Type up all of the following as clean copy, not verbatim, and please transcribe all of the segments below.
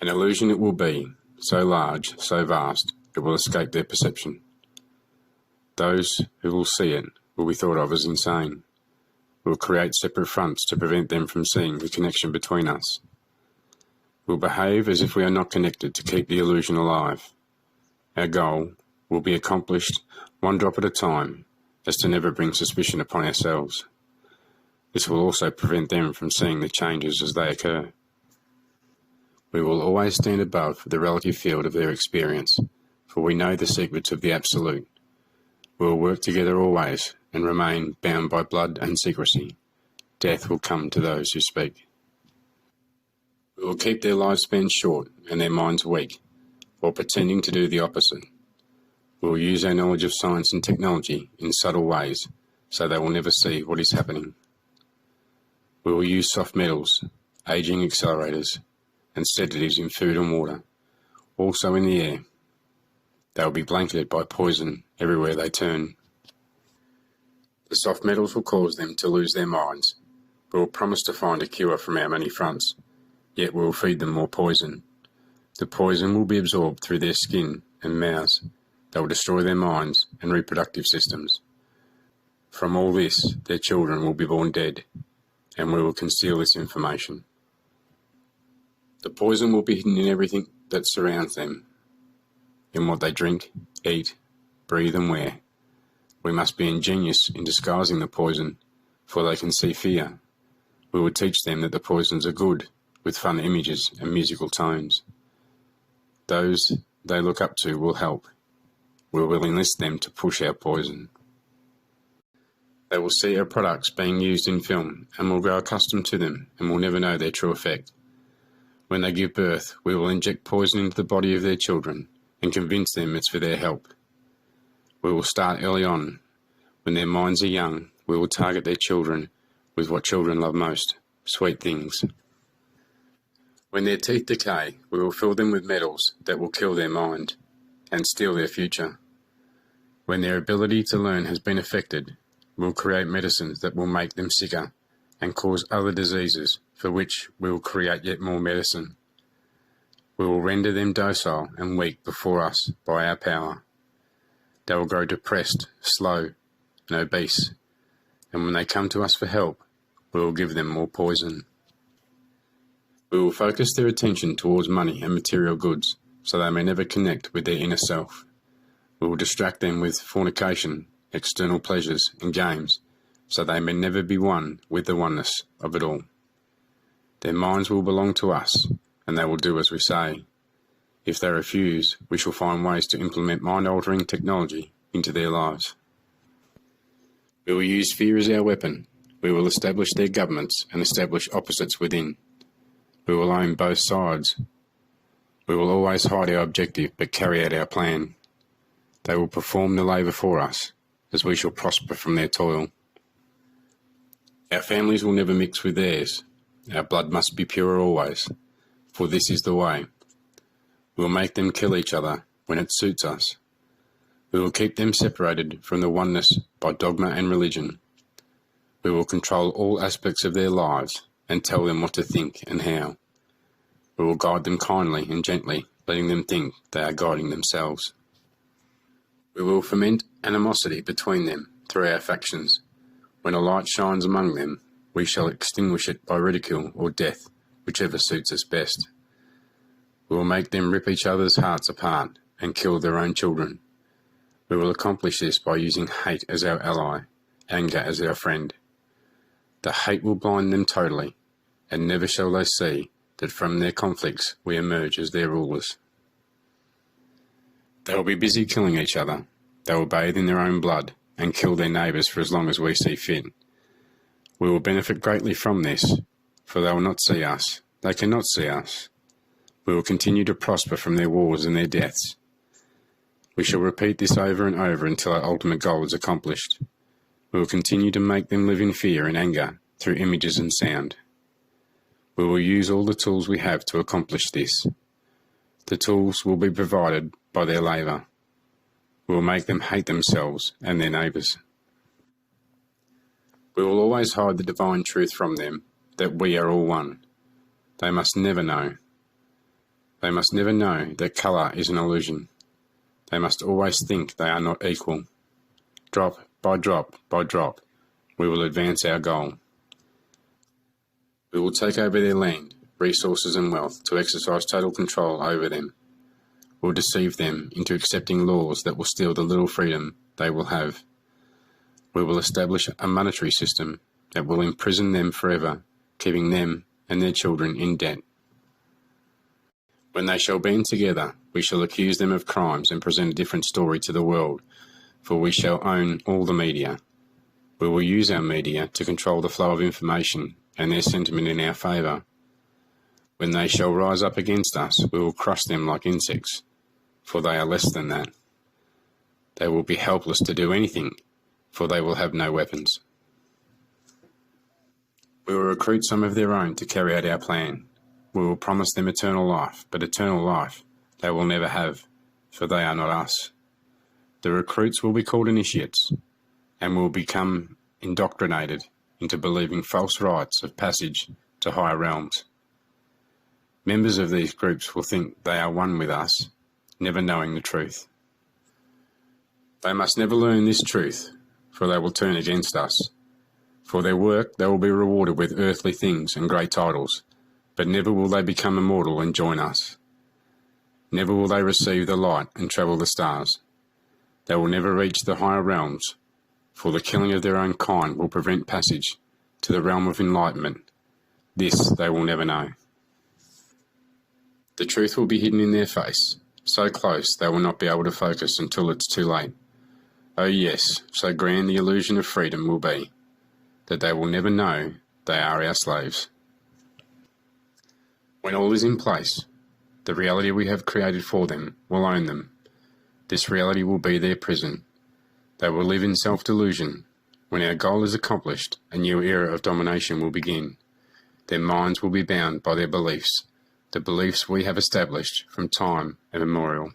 An illusion it will be, so large, so vast, it will escape their perception. Those who will see it will be thought of as insane. We will create separate fronts to prevent them from seeing the connection between us. We will behave as if we are not connected to keep the illusion alive. Our goal will be accomplished one drop at a time, as to never bring suspicion upon ourselves. This will also prevent them from seeing the changes as they occur. We will always stand above the relative field of their experience, for we know the secrets of the Absolute. We will work together always and remain bound by blood and secrecy. Death will come to those who speak. We will keep their lifespans short and their minds weak, while pretending to do the opposite. We will use our knowledge of science and technology in subtle ways, so they will never see what is happening. We will use soft metals, aging accelerators, and sedatives in food and water, also in the air. They will be blanketed by poison everywhere they turn. The soft metals will cause them to lose their minds. We will promise to find a cure from our many fronts, yet we will feed them more poison. The poison will be absorbed through their skin and mouths. They will destroy their minds and reproductive systems. From all this, their children will be born dead, and we will conceal this information. The poison will be hidden in everything that surrounds them, in what they drink, eat, breathe and wear. We must be ingenious in disguising the poison, for they can see fear. We will teach them that the poisons are good, with fun images and musical tones. Those they look up to will help. We will enlist them to push our poison. They will see our products being used in film and will grow accustomed to them and will never know their true effect. When they give birth, we will inject poison into the body of their children and convince them it's for their help. We will start early on. When their minds are young, we will target their children with what children love most, sweet things. When their teeth decay, we will fill them with metals that will kill their mind and steal their future. When their ability to learn has been affected, we will create medicines that will make them sicker and cause other diseases for which we will create yet more medicine. We will render them docile and weak before us by our power. They will grow depressed, slow, and obese, and when they come to us for help, we will give them more poison. We will focus their attention towards money and material goods, so they may never connect with their inner self. We will distract them with fornication, external pleasures, and games, so they may never be one with the oneness of it all. Their minds will belong to us, and they will do as we say. If they refuse, we shall find ways to implement mind-altering technology into their lives. We will use fear as our weapon. We will establish their governments and establish opposites within. We will own both sides. We will always hide our objective but carry out our plan. They will perform the labour for us, as we shall prosper from their toil. Our families will never mix with theirs. Our blood must be pure always, for this is the way. We will make them kill each other when it suits us. We will keep them separated from the oneness by dogma and religion. We will control all aspects of their lives and tell them what to think and how. We will guide them kindly and gently, letting them think they are guiding themselves. We will foment animosity between them through our factions. When a light shines among them, we shall extinguish it by ridicule or death, whichever suits us best. We will make them rip each other's hearts apart and kill their own children. We will accomplish this by using hate as our ally, anger as our friend. The hate will blind them totally, and never shall they see that from their conflicts we emerge as their rulers. They will be busy killing each other. They will bathe in their own blood and kill their neighbours for as long as we see fit. We will benefit greatly from this, for they will not see us. They cannot see us. We will continue to prosper from their wars and their deaths. We shall repeat this over and over until our ultimate goal is accomplished. We will continue to make them live in fear and anger through images and sound. We will use all the tools we have to accomplish this. The tools will be provided by their labour. We will make them hate themselves and their neighbours. We will always hide the divine truth from them, that we are all one. They must never know. They must never know that colour is an illusion. They must always think they are not equal. Drop by drop by drop, we will advance our goal. We will take over their land, resources and wealth to exercise total control over them. We'll deceive them into accepting laws that will steal the little freedom they will have. We will establish a monetary system that will imprison them forever, keeping them and their children in debt. When they shall band together, we shall accuse them of crimes and present a different story to the world, for we shall own all the media. We will use our media to control the flow of information and their sentiment in our favour. When they shall rise up against us, we will crush them like insects, for they are less than that. They will be helpless to do anything, for they will have no weapons. We will recruit some of their own to carry out our plan. We will promise them eternal life, but eternal life they will never have, for they are not us. The recruits will be called initiates, and will become indoctrinated into believing false rites of passage to higher realms. Members of these groups will think they are one with us, never knowing the truth. They must never learn this truth, for they will turn against us. For their work they will be rewarded with earthly things and great titles, but never will they become immortal and join us. Never will they receive the light and travel the stars. They will never reach the higher realms, for the killing of their own kind will prevent passage to the realm of enlightenment. This they will never know. The truth will be hidden in their face, so close they will not be able to focus until it's too late. Oh yes, so grand the illusion of freedom will be, that they will never know they are our slaves. When all is in place, the reality we have created for them will own them. This reality will be their prison. They will live in self-delusion. When our goal is accomplished, a new era of domination will begin. Their minds will be bound by their beliefs, the beliefs we have established from time immemorial.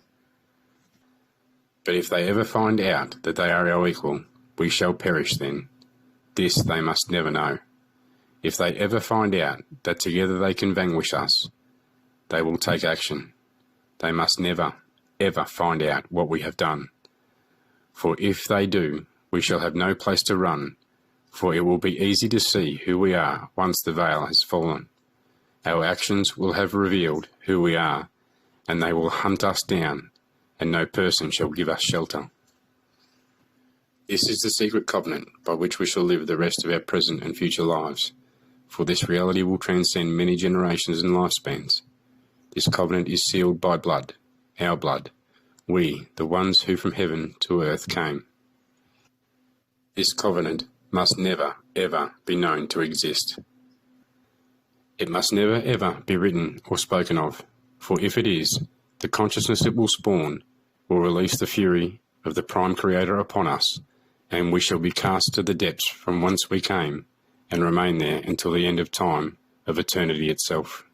But if they ever find out that they are our equal, we shall perish then. This they must never know. If they ever find out that together they can vanquish us, they will take action. They must never, ever find out what we have done. For if they do, we shall have no place to run, for it will be easy to see who we are once the veil has fallen. Our actions will have revealed who we are, and they will hunt us down, and no person shall give us shelter. This is the secret covenant by which we shall live the rest of our present and future lives, for this reality will transcend many generations and lifespans. This covenant is sealed by blood, our blood, we, the ones who from heaven to earth came. This covenant must never, ever be known to exist. It must never, ever be written or spoken of, for if it is, the consciousness it will spawn will release the fury of the Prime Creator upon us, and we shall be cast to the depths from whence we came, and remain there until the end of time, of eternity itself.